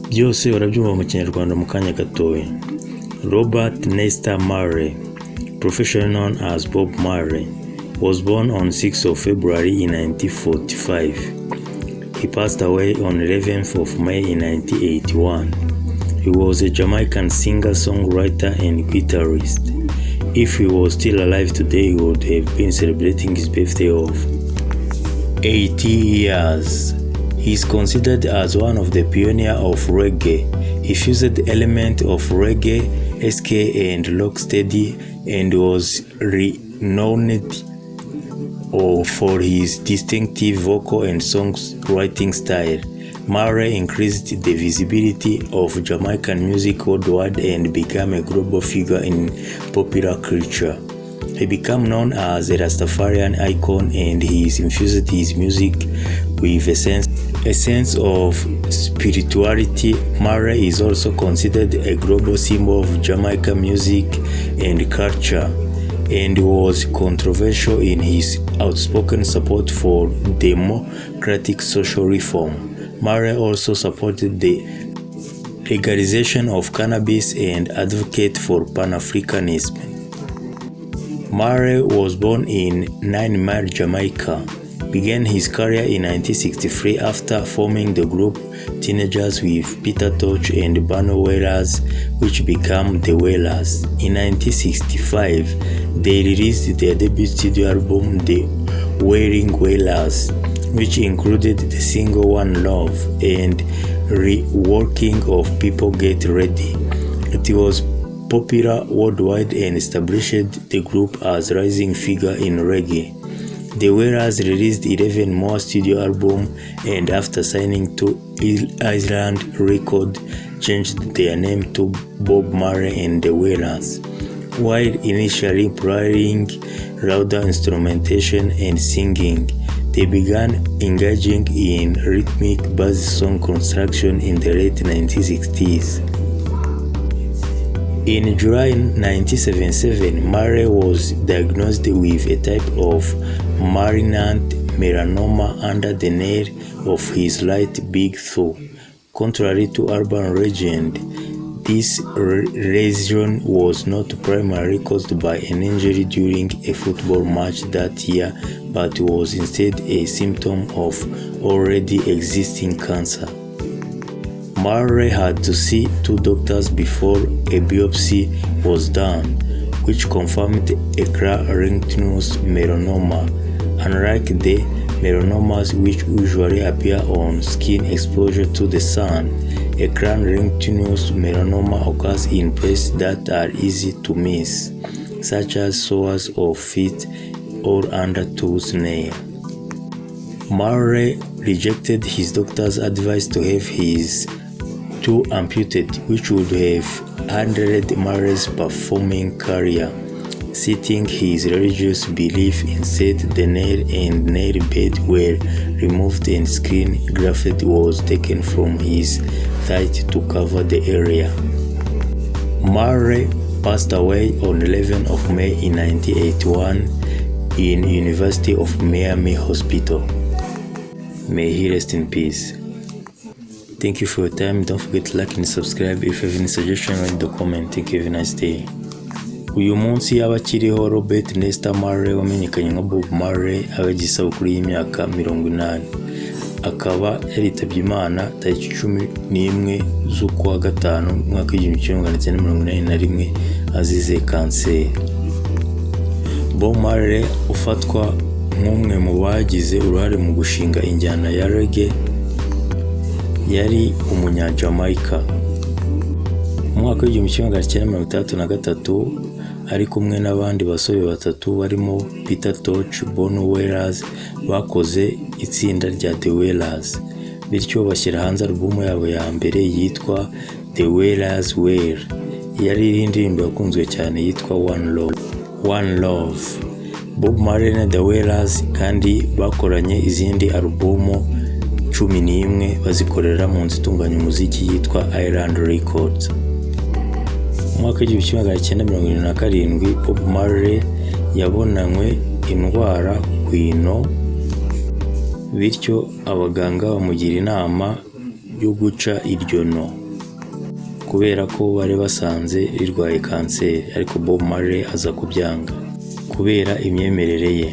Byose urabyumva Mukinyarwanda Mukanya gatoya. Robert Nesta Marley, professionally known as Bob Marley, was born on 6th of February in 1945. He passed away on 11th of May in 1981. He was a Jamaican singer, songwriter, and guitarist. If he was still alive today, he would have been celebrating his birthday of 80 years. He is considered as one of the pioneers of reggae. He fused elements of reggae, ska, and rocksteady, and was renowned for his distinctive vocal and songwriting style. Marley increased the visibility of Jamaican music worldwide and became a global figure in popular culture. He became known as a Rastafarian icon, and he infused his music with a sense of spirituality. Marley is also considered a global symbol of Jamaican music and culture, and was controversial in his outspoken support for democratic social reform. Marley also supported the legalization of cannabis and advocated for Pan-Africanism. Marley was born in 9 Mile, Jamaica. Began his career in 1963 after forming the group Teenagers with Peter Tosh and Bano Wailers, which became the Wailers. In 1965, they released their debut studio album, The Wailing Wailers, which included the single One Love and reworking of People Get Ready. It was popular worldwide and established the group as a rising figure in reggae. The Wailers released 11 more studio albums, and after signing to Island Records, changed their name to Bob Marley and the Wailers. While initially employing louder instrumentation and singing, they began engaging in rhythmic-based song construction in the late 1960s. In July 1977, Marley was diagnosed with a type of malignant melanoma under the nail of his right big toe. Contrary to urban legend, this lesion was not primarily caused by an injury during a football match that year, but was instead a symptom of already existing cancer. Marley had to see 2 doctors before a biopsy was done, which confirmed a cutaneous melanoma. Unlike the melanomas which usually appear on skin exposure to the sun, a cutaneous melanoma occurs in places that are easy to miss, such as soles of feet or under toes nails. Marley rejected his doctor's advice to have his toe amputated, which would have hindered Marley's performing career. Citing his religious belief, instead the nail and nail bed were removed and skin graft was taken from his thigh to cover the area. Marley passed away on 11th of May in 1981 in University of Miami Hospital. May he rest in peace. Thank you for your time. Don't forget to like and subscribe. If you have any suggestion, write the comment. Thank you. Have a nice day. Uyu munsi abakiriho Robert Nesta Marley wamenyekanye nka Bob Marley abagize isabukuru y'imyaka 80. Akaba yaritabye Imana tariki 11 z'ukwa gatanu mwaka w'1981 azize kanseri. Bob Marley ufatwa nk'umwe mu bagize uruhare mu gushinga injyana ya reggae, yari umunya Jamaica. Mu mwaka w'1963 ari kumwe n'abandi basore batatu barimo Peter Tosh, Bano Wailers bakoze itsinda rya The Wailers, bityo bashyira hanze album yabo ya mbere yitwa The Wailers Wail. Yari indirimbo yakunzwe cyane yitwa One Love. Bob Marley na The Wailers kandi bakoranye izindi albumu 11 bazikorera mu nzu itunganya umuziki yitwa Island Records. Mu mwaka w'1977 Bob Marley yabonanywe indwara kw'ino, bityo abaganga bamugira inama yo guca iryo no kubera ko bari basanze rirwaye kanseri, ariko Bob Marley aza kubyanga kubera imyemerere ye.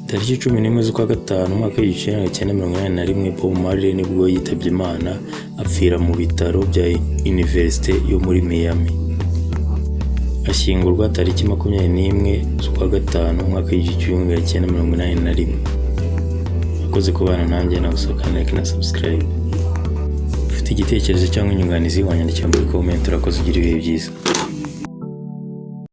Tariki 11 z'ukwa gatanu umwaka w'1981 Bob Marley nibwo yitabye Imana apfira mu bitaro bya University yo muri Miami. Ashyingurwa tariki 21 z'ukwa gatanu umwaka w'1981. Akoze kubana nanjye na gusaka like na subscribe. Ufite igitekerezo cyangwa inyunganizi wanyandikira muri comment. Urakoze, ugira ibihe byiza.